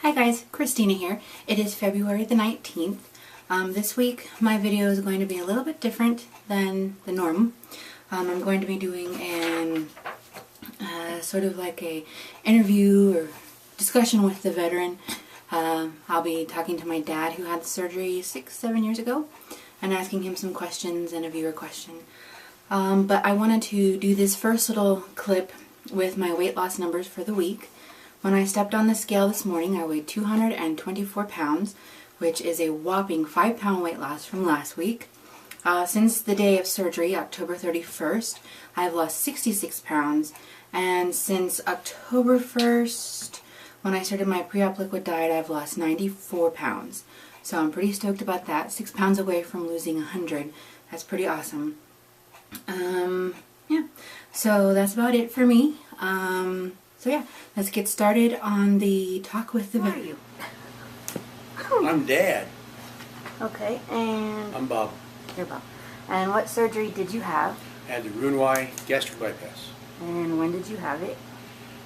Hi guys, Christina here. It is February the 19th. This week my video is going to be a little bit different than the norm. I'm going to be doing an sort of like a interview or discussion with the veteran. I'll be talking to my dad who had the surgery 6-7 years ago and asking him some questions and a viewer question. But I wanted to do this first little clip with my weight loss numbers for the week. When I stepped on the scale this morning, I weighed 224 pounds, which is a whopping 5-pound weight loss from last week. Since the day of surgery, October 31st, I've lost 66 pounds, and since October 1st, when I started my pre-op liquid diet, I've lost 94 pounds. So I'm pretty stoked about that. 6 pounds away from losing 100. That's pretty awesome. Yeah, so that's about it for me. So yeah, let's get started on the talk with the veteran. I'm Dad. Okay, and... I'm Bob. You're Bob. And what surgery did you have? Had the Roux-en-Y gastric bypass. And when did you have it?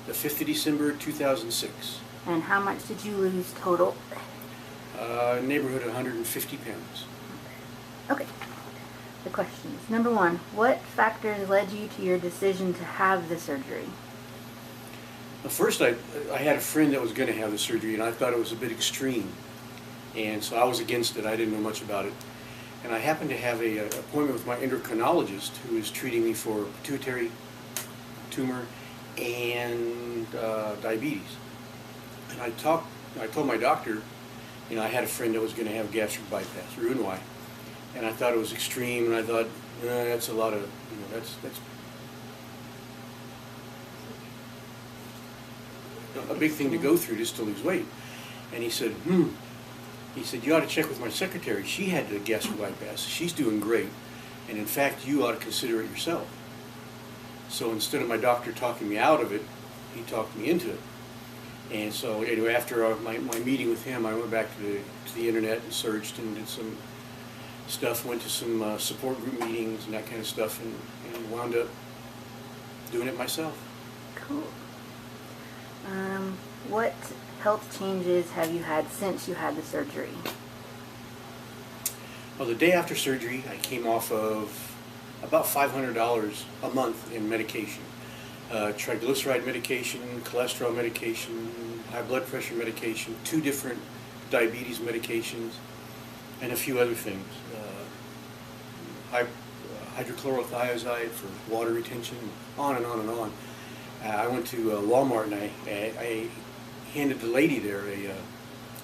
The 5th of December 2006. And how much did you lose total? Neighborhood of 150 pounds. Okay. The questions. Number 1, what factors led you to your decision to have the surgery? Well, first, I had a friend that was going to have the surgery, and I thought it was a bit extreme. And so I was against it. I didn't know much about it. And I happened to have an appointment with my endocrinologist who is treating me for pituitary tumor and diabetes. And I told my doctor, I had a friend that was going to have gastric bypass, Roux-en-Y. And I thought it was extreme, and I thought, that's a lot of, that's a big thing to go through just to lose weight. And he said, he said, you ought to check with my secretary. She had the gastric bypass. She's doing great. And in fact, you ought to consider it yourself. So instead of my doctor talking me out of it, he talked me into it. And so anyway, after my meeting with him, I went back to the internet and searched and did some stuff, went to some support group meetings and that kind of stuff, and wound up doing it myself. Cool. What health changes have you had since you had the surgery? Well, the day after surgery, I came off of about $500 a month in medication. Triglyceride medication, cholesterol medication, high blood pressure medication, 2 different diabetes medications, and a few other things. Hydrochlorothiazide for water retention, on and on and on. I went to Walmart and I handed the lady there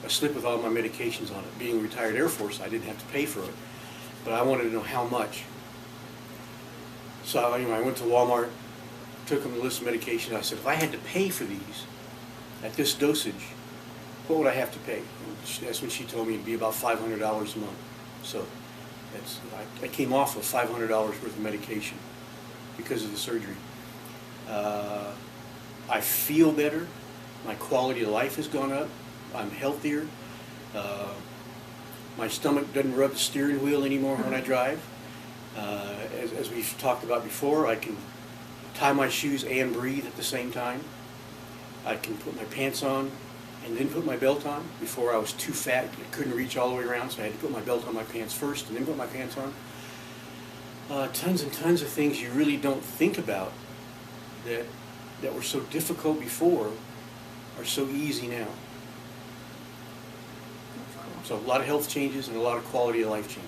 a slip with all my medications on it. Being a retired Air Force, I didn't have to pay for it, but I wanted to know how much. So anyway, I went to Walmart, took them the list of medications. I said, if I had to pay for these at this dosage, what would I have to pay? And that's when she told me it'd be about $500 a month. So I came off of $500 worth of medication because of the surgery. I feel better. My quality of life has gone up. I'm healthier. My stomach doesn't rub the steering wheel anymore when I drive. As we've talked about before, I can tie my shoes and breathe at the same time. I can put my pants on and then put my belt on. Before I was too fat, I couldn't reach all the way around, so I had to put my belt on my pants first and then put my pants on. Tons and tons of things you really don't think about that were so difficult before are so easy now. So a lot of health changes and a lot of quality of life changes.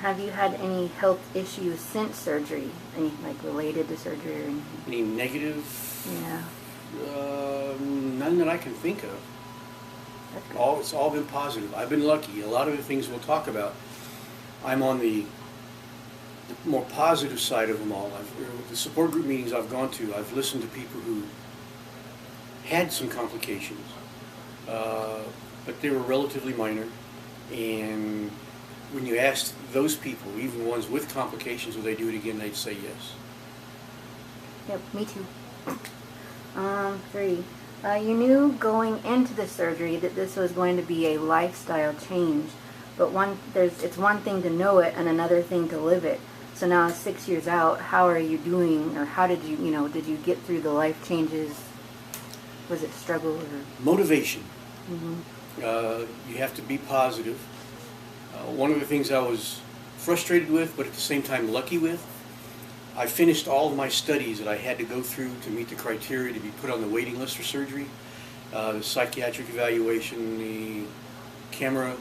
Have you had any health issues since surgery? Any related to surgery or anything? Any negative? Yeah. None that I can think of. It's all been positive. I've been lucky. A lot of the things we'll talk about, I'm on the more positive side of them all. The support group meetings I've gone to, I've listened to people who had some complications, but they were relatively minor. And when you asked those people, even ones with complications, will they do it again, they'd say yes. Yep, me too. 3. You knew going into the surgery that this was going to be a lifestyle change, but it's one thing to know it and another thing to live it. So now 6 years out, how are you doing, or how did you get through the life changes was it struggle or? Motivation. Mm-hmm. You have to be positive. One of the things I was frustrated with, but at the same time lucky with, I finished all of my studies that I had to go through to meet the criteria to be put on the waiting list for surgery. The psychiatric evaluation, the camera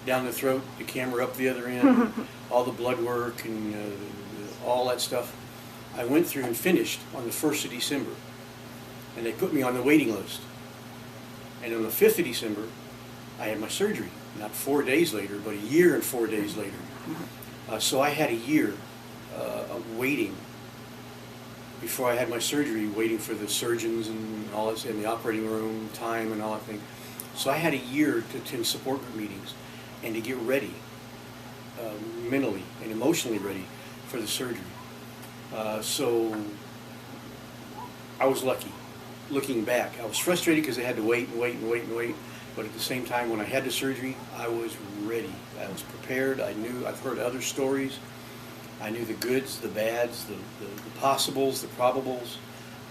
down the throat, the camera up the other end, all the blood work and all that stuff. I went through and finished on the 1st of December. And they put me on the waiting list. And on the 5th of December, I had my surgery. Not 4 days later, but a year and 4 days later. So I had a year of waiting before I had my surgery, waiting for the surgeons and all this in the operating room, time and all that thing. So I had a year to attend support group meetings and to get ready, mentally and emotionally ready for the surgery. So I was lucky. Looking back, I was frustrated because I had to wait and wait and wait and wait. But at the same time, when I had the surgery, I was ready. I was prepared. I knew, I've heard other stories. I knew the goods, the bads, the possibles, the probables,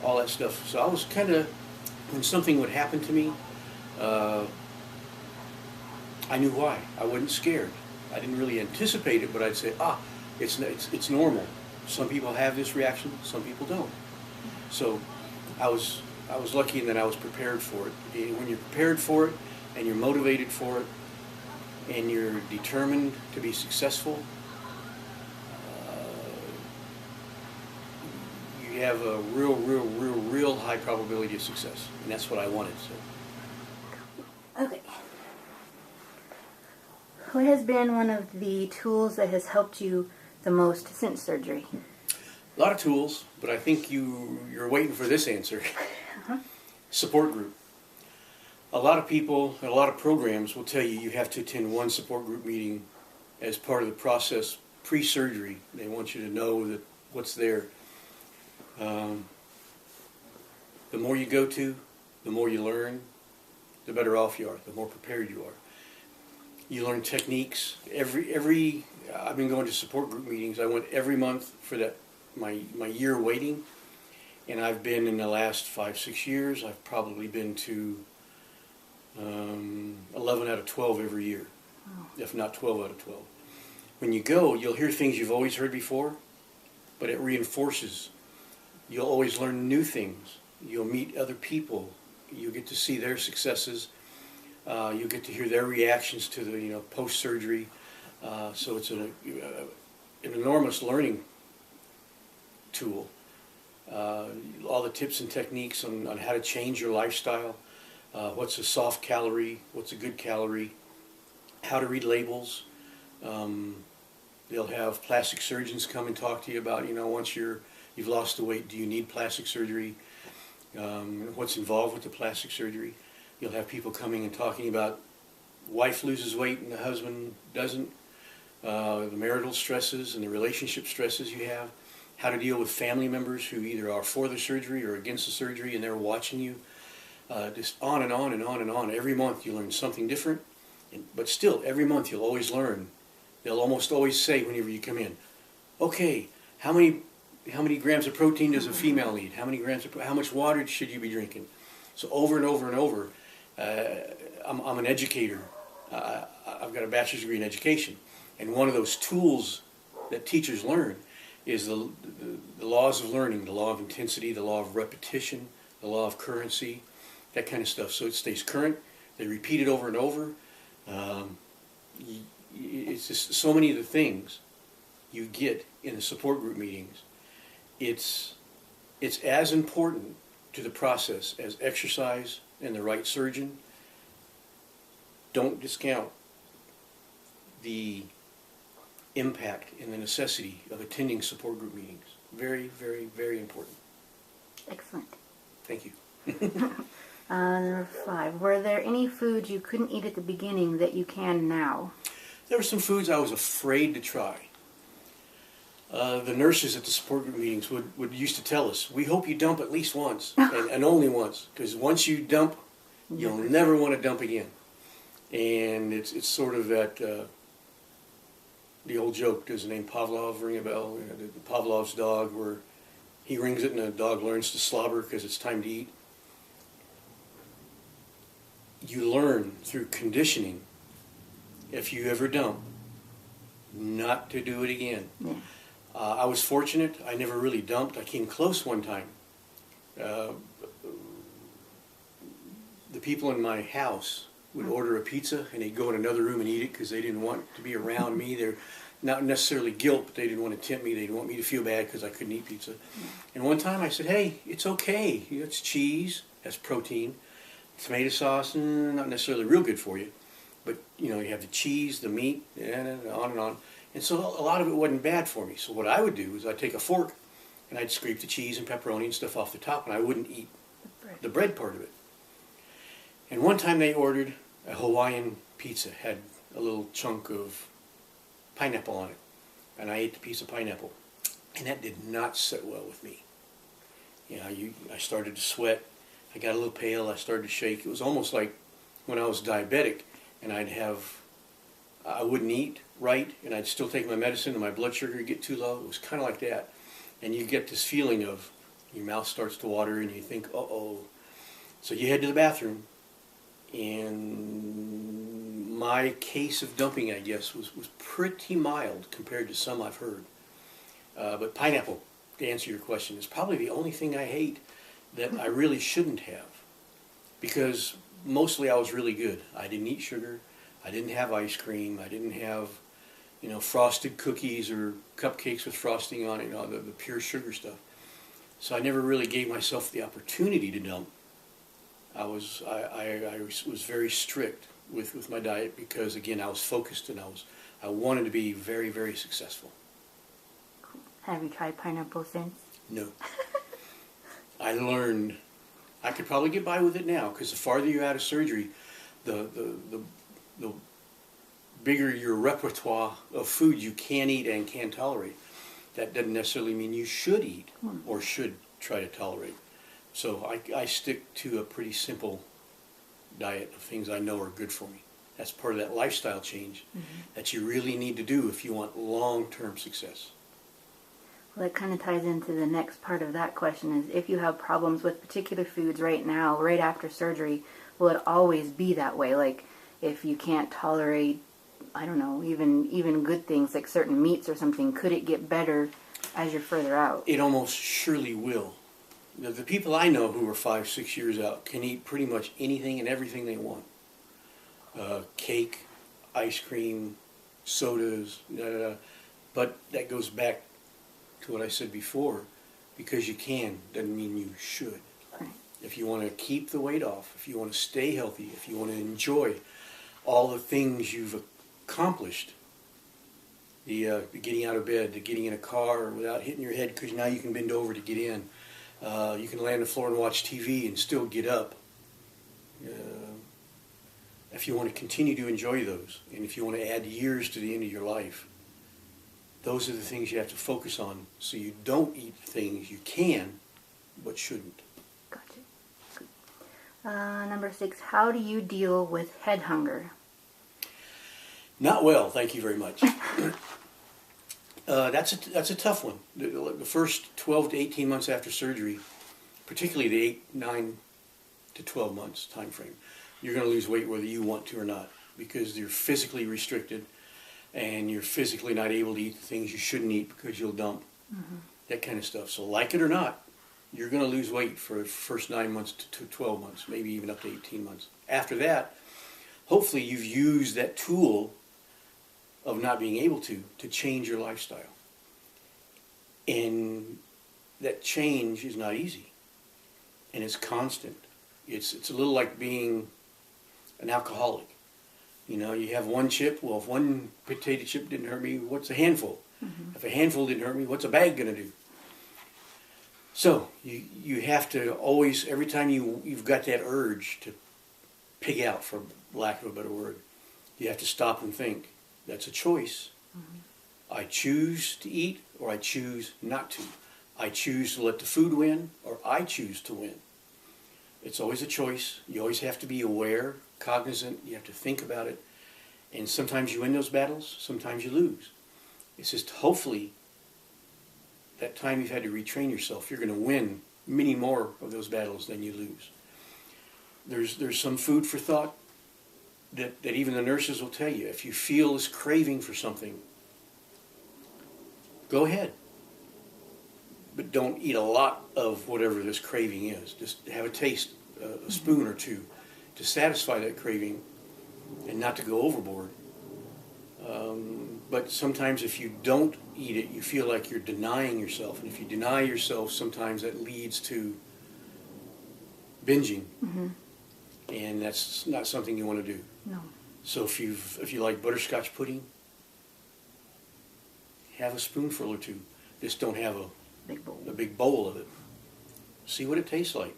all that stuff. So I was kind of, when something would happen to me, I knew why. I wasn't scared. I didn't really anticipate it, but I'd say, it's normal. Some people have this reaction, some people don't. So I was lucky in that I was prepared for it. When you're prepared for it, and you're motivated for it, and you're determined to be successful, you have a real high probability of success. And that's what I wanted. So. Okay. What has been one of the tools that has helped you the most since surgery? A lot of tools, but I think you're waiting for this answer. Support group. A lot of people, and a lot of programs will tell you have to attend one support group meeting as part of the process pre-surgery. They want you to know that what's there. The more you go to, the more you learn, the better off you are, the more prepared you are. You learn techniques. I've been going to support group meetings. I went every month for that my year waiting, and I've been in the last 5-6 years. I've probably been to 11 out of 12 every year, if not 12 out of 12. When you go, you'll hear things you've always heard before, but it reinforces. You'll always learn new things. You'll meet other people. You'll get to see their successes. You'll get to hear their reactions to the post-surgery. So it's an enormous learning tool. All the tips and techniques on how to change your lifestyle. What's a soft calorie? What's a good calorie? How to read labels. They'll have plastic surgeons come and talk to you about, once you've lost the weight, do you need plastic surgery? What's involved with the plastic surgery? You'll have people coming and talking about wife loses weight and the husband doesn't, the marital stresses and the relationship stresses you have, how to deal with family members who either are for the surgery or against the surgery and they're watching you. Just on and on and on and on. Every month you learn something different, but still every month you'll always learn. They'll almost always say whenever you come in, okay, how many grams of protein does a female need? How much water should you be drinking? So over and over and over, I'm an educator. I've got a bachelor's degree in education, and one of those tools that teachers learn is the laws of learning, the law of intensity, the law of repetition, the law of currency, that kind of stuff. So it stays current. They repeat it over and over. It's just so many of the things you get in the support group meetings. It's as important to the process as exercise and the right surgeon. Don't discount the impact and the necessity of attending support group meetings. Very, very, very important. Excellent. Thank you. Number 5. Were there any foods you couldn't eat at the beginning that you can now? There were some foods I was afraid to try. The nurses at the support group meetings would used to tell us, we hope you dump at least once, and only once, because once you dump, you'll never want to dump again. And it's sort of that, the old joke, does the name Pavlov ring a bell? Pavlov's dog, where he rings it and the dog learns to slobber because it's time to eat. you learn through conditioning, if you ever dump, not to do it again. Yeah. I was fortunate. I never really dumped. I came close one time. The people in my house would order a pizza and they'd go in another room and eat it because they didn't want to be around me. They're not necessarily guilt, but they didn't want to tempt me. They didn't want me to feel bad because I couldn't eat pizza. And one time I said, hey, it's okay. It's cheese, that's protein. Tomato sauce, not necessarily real good for you. But, you know, you have the cheese, the meat, and on and on. And so a lot of it wasn't bad for me. So what I would do is I'd take a fork and I'd scrape the cheese and pepperoni and stuff off the top, and I wouldn't eat the bread part of it. And one time they ordered a Hawaiian pizza, had a little chunk of pineapple on it, and I ate the piece of pineapple, and that did not sit well with me. You know, I started to sweat, I got a little pale, I started to shake. It was almost like when I was diabetic, and I wouldn't eat right, and I'd still take my medicine, and my blood sugar would get too low. It was kind of like that, and you get this feeling of your mouth starts to water, and you think, uh-oh. So you head to the bathroom, and my case of dumping, I guess, was pretty mild compared to some I've heard. But pineapple, to answer your question, is probably the only thing I hate that I really shouldn't have. Because mostly I was really good. I didn't eat sugar. I didn't have ice cream. I didn't have, you know, frosted cookies or cupcakes with frosting on it, you know, the pure sugar stuff. So I never really gave myself the opportunity to dump. I was very strict with my diet because, again, I was focused and I wanted to be very, very successful. Cool. Have you tried pineapple since? No. I learned I could probably get by with it now because the farther you're out of surgery, the bigger your repertoire of food you can eat and can tolerate. That doesn't necessarily mean you should eat or should try to tolerate. So I stick to a pretty simple diet of things I know are good for me. That's part of that lifestyle change that you really need to do if you want long-term success. Well, that kind of ties into the next part of that question is if you have problems with particular foods right now, right after surgery, will it always be that way? Like if you can't tolerate, I don't know, even good things like certain meats or something, could it get better as you're further out? It almost surely will. The people I know who are 5, 6 years out can eat pretty much anything and everything they want. Cake, ice cream, sodas, but that goes back to what I said before. Because you can doesn't mean you should. Right. If you want to keep the weight off, if you want to stay healthy, if you want to enjoy all the things you've accomplished, the getting out of bed, the getting in a car without hitting your head because now you can bend over to get in. You can lay on the floor and watch TV and still get up. If you want to continue to enjoy those, and if you want to add years to the end of your life, those are the things you have to focus on so you don't eat things you can but shouldn't. Gotcha. Good. Number 6, how do you deal with head hunger? Not well, thank you very much. That's a tough one. The first 12 to 18 months after surgery, particularly the 8, 9 to 12 months time frame, you're going to lose weight whether you want to or not because you're physically restricted and you're physically not able to eat the things you shouldn't eat because you'll dump. That kind of stuff. So like it or not, you're going to lose weight for the first 9 months to 12 months, maybe even up to 18 months. After that, hopefully you've used that tool of not being able to change your lifestyle. And that change is not easy. And it's constant. It's a little like being an alcoholic. You know, you have one chip. Well, if one potato chip didn't hurt me, what's a handful? If a handful didn't hurt me, what's a bag going to do? So you have to always, every time you've got that urge to pig out, for lack of a better word, you have to stop and think. That's a choice. I choose to eat or I choose not to. I choose to let the food win or I choose to win. It's always a choice. You always have to be aware, cognizant. You have to think about it. And sometimes you win those battles, sometimes you lose. It's just hopefully that time you've had to retrain yourself, you're going to win many more of those battles than you lose. There's some food for thought that even the nurses will tell you. If you feel this craving for something, go ahead. But don't eat a lot of whatever this craving is. Just have a taste, a spoon or two, to satisfy that craving and not to go overboard. But sometimes if you don't eat it, you feel like you're denying yourself. And if you deny yourself, sometimes that leads to binging. Mm-hmm. And that's not something you want to do. No. So if you like butterscotch pudding, have a spoonful or two. Just don't have a big bowl of it. See what it tastes like.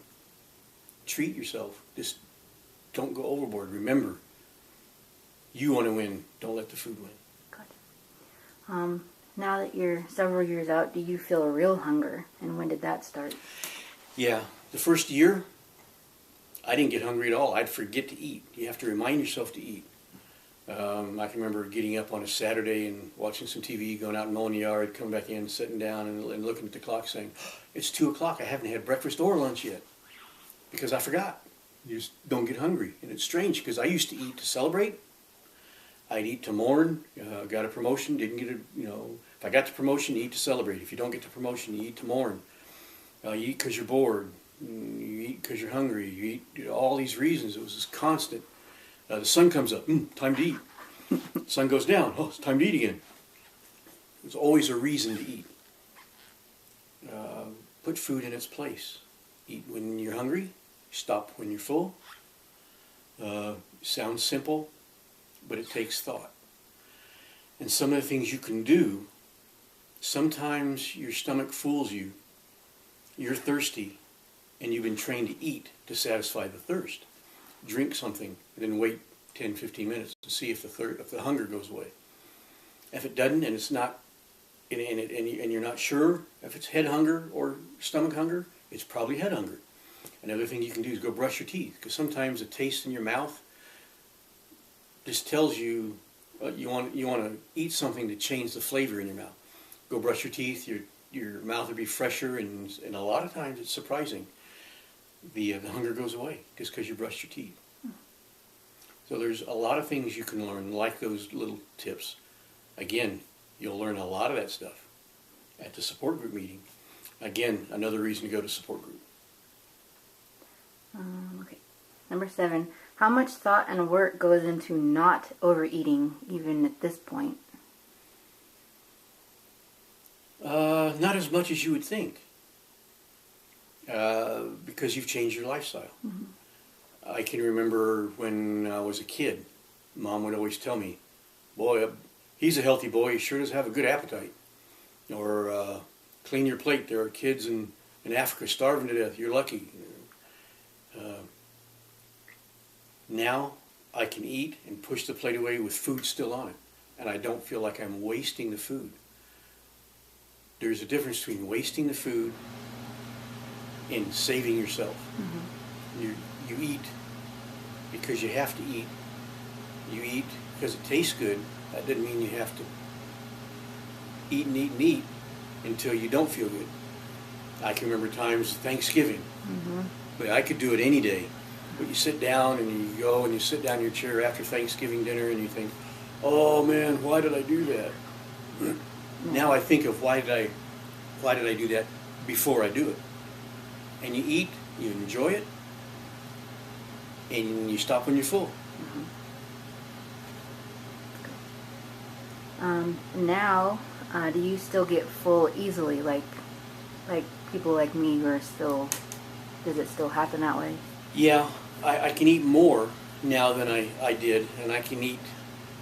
Treat yourself. Just don't go overboard. Remember, you want to win. Don't let the food win. Gotcha. Now that you're several years out, do you feel a real hunger? And when did that start? Yeah. The first year, I didn't get hungry at all. I'd forget to eat. You have to remind yourself to eat. I can remember getting up on a Saturday and watching some TV, going out and mowing the yard, coming back in, sitting down and looking at the clock saying, it's 2 o'clock, I haven't had breakfast or lunch yet. Because I forgot. You just don't get hungry. And it's strange because I used to eat to celebrate. I'd eat to mourn. Got a promotion, didn't get a, if I got the promotion, you eat to celebrate. If you don't get the promotion, you eat to mourn. You eat because you're bored. You eat because you're hungry. You eat all these reasons. It was this constant. The sun comes up, time to eat. Sun goes down, it's time to eat again. There's always a reason to eat. Put food in its place. Eat when you're hungry. Stop when you're full. Sounds simple, but it takes thought. And some of the things you can do, sometimes your stomach fools you. You're thirsty, and you've been trained to eat to satisfy the thirst. Drink something, and then wait 10, 15 minutes to see if the hunger goes away. If it doesn't, and it's not, and you're not sure if it's head hunger or stomach hunger, it's probably head hunger. Another thing you can do is go brush your teeth, because sometimes the taste in your mouth just tells you you want to eat something to change the flavor in your mouth. Go brush your teeth. Your mouth will be fresher, and a lot of times it's surprising. The hunger goes away just because you brushed your teeth. So there's a lot of things you can learn, like those little tips. Again, you'll learn a lot of that stuff at the support group meeting. Again, another reason to go to support group. Okay. Number 7. How much thought and work goes into not overeating, even at this point? Not as much as you would think. Because you've changed your lifestyle. Mm-hmm. I can remember when I was a kid, Mom would always tell me, boy, he's a healthy boy, he sure does have a good appetite. Or, clean your plate, there are kids in Africa starving to death, you're lucky. Now I can eat and push the plate away with food still on it, and I don't feel like I'm wasting the food. There's a difference between wasting the food and saving yourself. Mm-hmm. You eat because you have to eat. You eat because it tastes good. That doesn't mean you have to eat and eat and eat until you don't feel good. I can remember times, Thanksgiving, but I could do it any day. But you sit down and you go and you sit down in your chair after Thanksgiving dinner and you think, oh man, why did I do that? Now I think of why did I do that before I do it. And you eat, you enjoy it, and you stop when you're full. Now, do you still get full easily, like people like me who are still, does it still happen that way? Yeah, I can eat more now than I did, and I can eat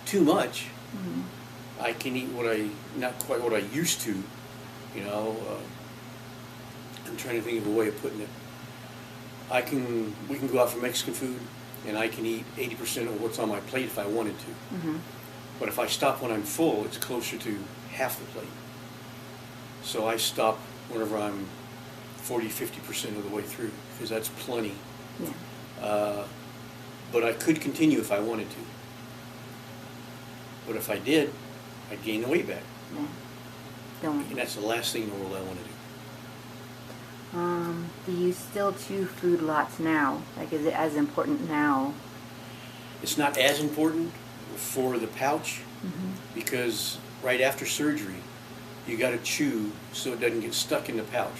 too much. Mm-hmm. I can eat not quite what I used to, I'm trying to think of a way of putting it. We can go out for Mexican food, and I can eat 80% of what's on my plate if I wanted to. Mm-hmm. But if I stop when I'm full, it's closer to half the plate. So I stop whenever I'm 40-50% of the way through, because that's plenty. Yeah. But I could continue if I wanted to. But if I did, I'd gain the weight back. Yeah. Don't. And that's the last thing in the world I want to Do you still chew food lots now? Like, is it as important now? It's not as important for the pouch because right after surgery, you got to chew so it doesn't get stuck in the pouch.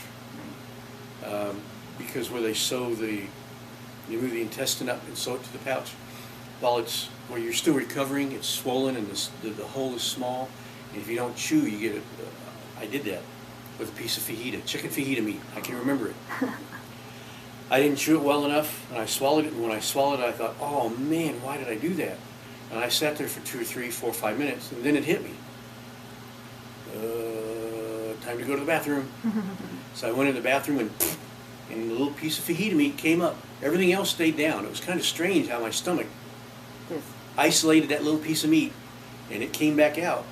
Because where they you move the intestine up and sew it to the pouch, where you're still recovering, it's swollen and the hole is small. And if you don't chew, you get it. I did that with a piece of fajita, chicken fajita meat. I can remember it. I didn't chew it well enough, and I swallowed it. And when I swallowed it, I thought, "Oh man, why did I do that?" And I sat there for 2 or 3, 4, 5 minutes, and then it hit me. Time to go to the bathroom. So I went in the bathroom, and the little piece of fajita meat came up. Everything else stayed down. It was kind of strange how my stomach isolated that little piece of meat, and it came back out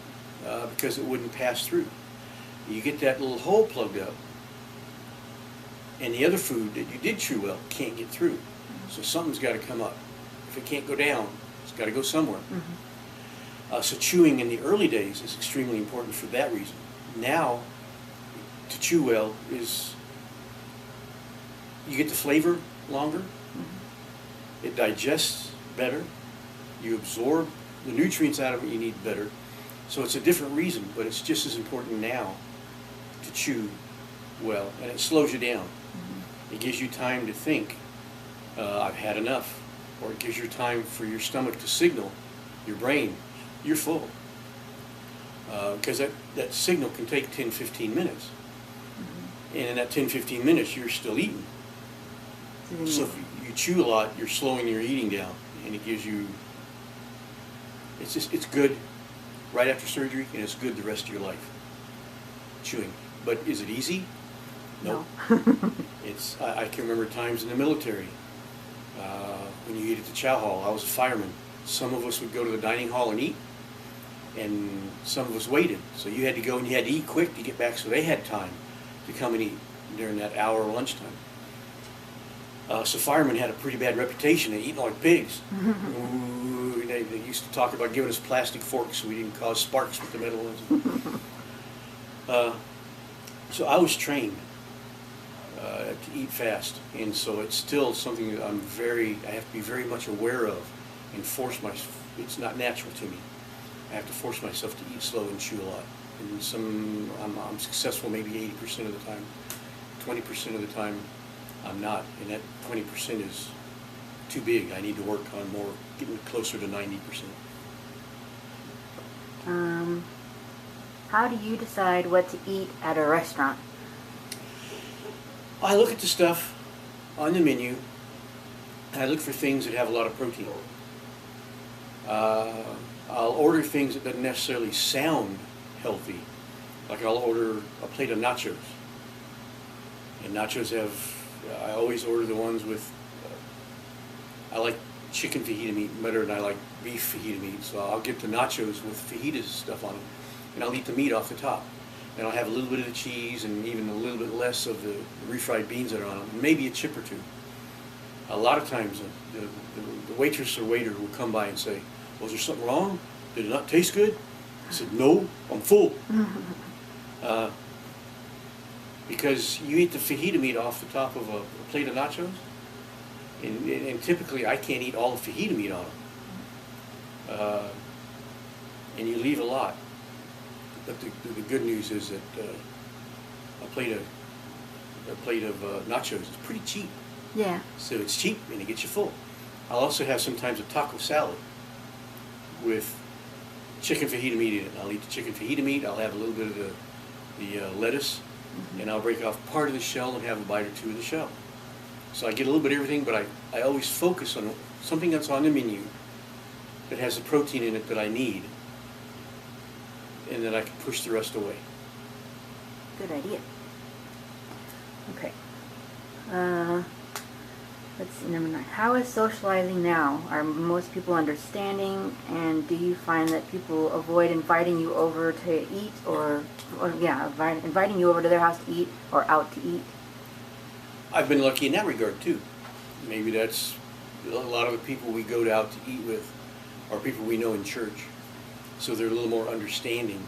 because it wouldn't pass through. You get that little hole plugged up, and the other food that you did chew well can't get through. So something's got to come up. If it can't go down, it's got to go somewhere. So chewing in the early days is extremely important for that reason. Now, to chew well is you get the flavor longer, it digests better, you absorb the nutrients out of it you need better. So it's a different reason, but it's just as important now to chew well, and it slows you down. It gives you time to think, I've had enough, or it gives you time for your stomach to signal your brain, you're full. Because that signal can take 10, 15 minutes. And in that 10, 15 minutes, you're still eating. So if you chew a lot, you're slowing your eating down, and it gives you, it's good right after surgery, and it's good the rest of your life, chewing. But is it easy? No. I can remember times in the military, when you eat at the chow hall. I was a fireman. Some of us would go to the dining hall and eat, and some of us waited. So you had to go and you had to eat quick to get back so they had time to come and eat during that hour of lunchtime. So firemen had a pretty bad reputation of eating like pigs. Ooh, they used to talk about giving us plastic forks so we didn't cause sparks with the metal ones. So I was trained to eat fast, and so it's still something that I have to be very much aware of and it's not natural to me. I have to force myself to eat slow and chew a lot. And I'm successful maybe 80% of the time. 20% of the time I'm not, and that 20% is too big. I need to work on more, getting closer to 90%. How do you decide what to eat at a restaurant? I look at the stuff on the menu, and I look for things that have a lot of protein. I'll order things that don't necessarily sound healthy. Like I'll order a plate of nachos. And nachos I always order the ones with, I like chicken fajita meat better than I like beef fajita meat. So I'll get the nachos with fajita stuff on them. And I'll eat the meat off the top. And I'll have a little bit of the cheese and even a little bit less of the refried beans that are on them. And maybe a chip or two. A lot of times the waitress or waiter will come by and say, "Was there something wrong? Did it not taste good?" I said, "No, I'm full." Because you eat the fajita meat off the top of a plate of nachos, and typically I can't eat all the fajita meat on them. And you leave a lot. But the good news is that a plate of nachos is pretty cheap. Yeah. So it's cheap and it gets you full. I'll also have sometimes a taco salad with chicken fajita meat in it. I'll eat the chicken fajita meat. I'll have a little bit of the lettuce, and I'll break off part of the shell and have a bite or two of the shell. So I get a little bit of everything, but I always focus on something that's on the menu that has the protein in it that I need, and then I can push the rest away. Good idea. Okay. Let's see, number 9. How is socializing now? Are most people understanding, and do you find that people avoid inviting you over to eat, or inviting you over to their house to eat or out to eat? I've been lucky in that regard too. Maybe that's a lot of the people we go out to eat with are people we know in church, so they're a little more understanding.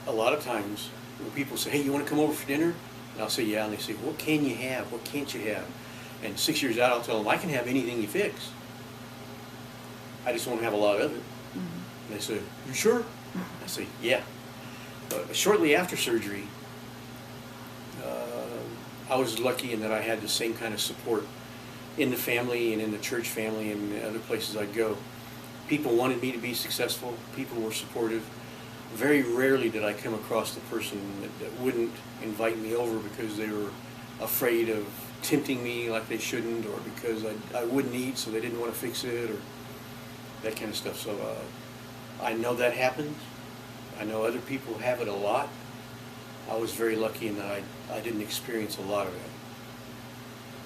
A lot of times when people say, hey, you want to come over for dinner? And I'll say, yeah. And they say, what can you have? What can't you have? And 6 years out, I'll tell them, I can have anything you fix. I just won't have a lot of it. And they say, you sure? I say, yeah. Shortly after surgery, I was lucky in that I had the same kind of support in the family and in the church family and other places I'd go. People wanted me to be successful. People were supportive. Very rarely did I come across the person that wouldn't invite me over because they were afraid of tempting me like they shouldn't, or because I wouldn't eat so they didn't want to fix it, or that kind of stuff. So I know that happens. I know other people have it a lot. I was very lucky in that I didn't experience a lot of it.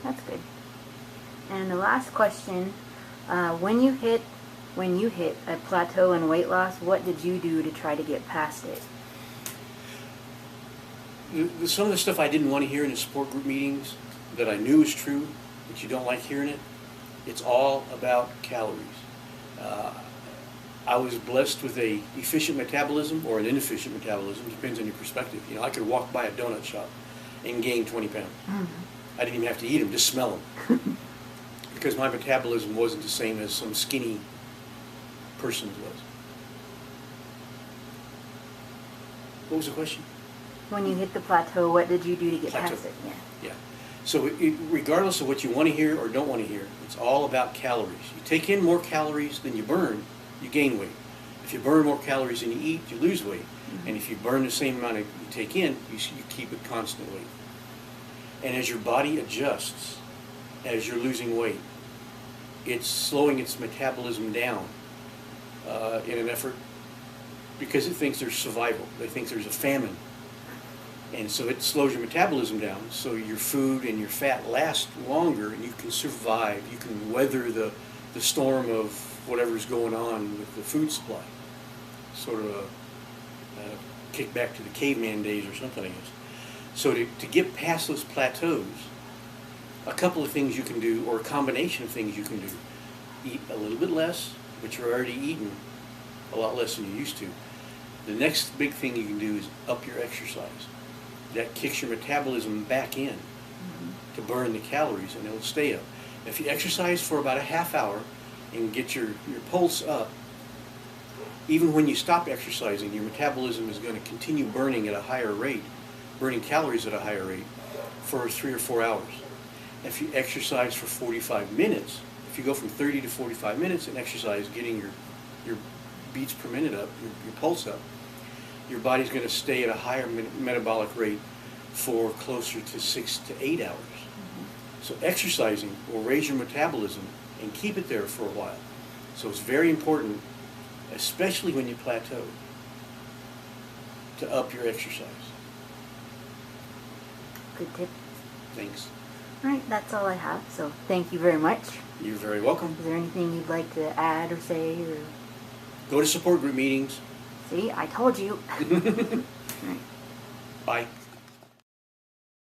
That's good. And the last question, when you hit a plateau in weight loss, what did you do to try to get past it? Some of the stuff I didn't want to hear in the support group meetings that I knew was true, but you don't like hearing it, it's all about calories. I was blessed with a efficient metabolism or an inefficient metabolism, depends on your perspective. You know, I could walk by a donut shop and gain 20 pounds. I didn't even have to eat them, just smell them. Because my metabolism wasn't the same as some skinny person's was. What was the question? When you hit the plateau, what did you do to get Plateau. past it? Yeah. Yeah. So regardless of what you want to hear or don't want to hear, it's all about calories. You take in more calories than you burn, you gain weight. If you burn more calories than you eat, you lose weight. And if you burn the same amount you take in, you keep it constant weight. And as your body adjusts, as you're losing weight, it's slowing its metabolism down in an effort because it thinks there's survival. They think there's a famine. And so it slows your metabolism down, so your food and your fat last longer, and you can survive. You can weather the storm of whatever's going on with the food supply. Sort of a kick back to the caveman days or something, I guess. So to get past those plateaus, a couple of things you can do, or a combination of things you can do. Eat a little bit less, but you're already eating a lot less than you used to. The next big thing you can do is up your exercise. That kicks your metabolism back in to burn the calories, and it'll stay up. If you exercise for about a half hour and get your pulse up, even when you stop exercising, your metabolism is going to continue burning at a higher rate, burning calories at a higher rate for 3 or 4 hours. If you exercise for 45 minutes, if you go from 30 to 45 minutes and exercise, getting your beats per minute up, your pulse up, your body's going to stay at a higher metabolic rate for closer to 6 to 8 hours. So exercising will raise your metabolism and keep it there for a while. So it's very important, especially when you plateau, to up your exercise. Good tip. Thanks. All right, that's all I have. So thank you very much. You're very welcome. Is there anything you'd like to add or say? Or Go to support group meetings. see, I told you. All right. Bye.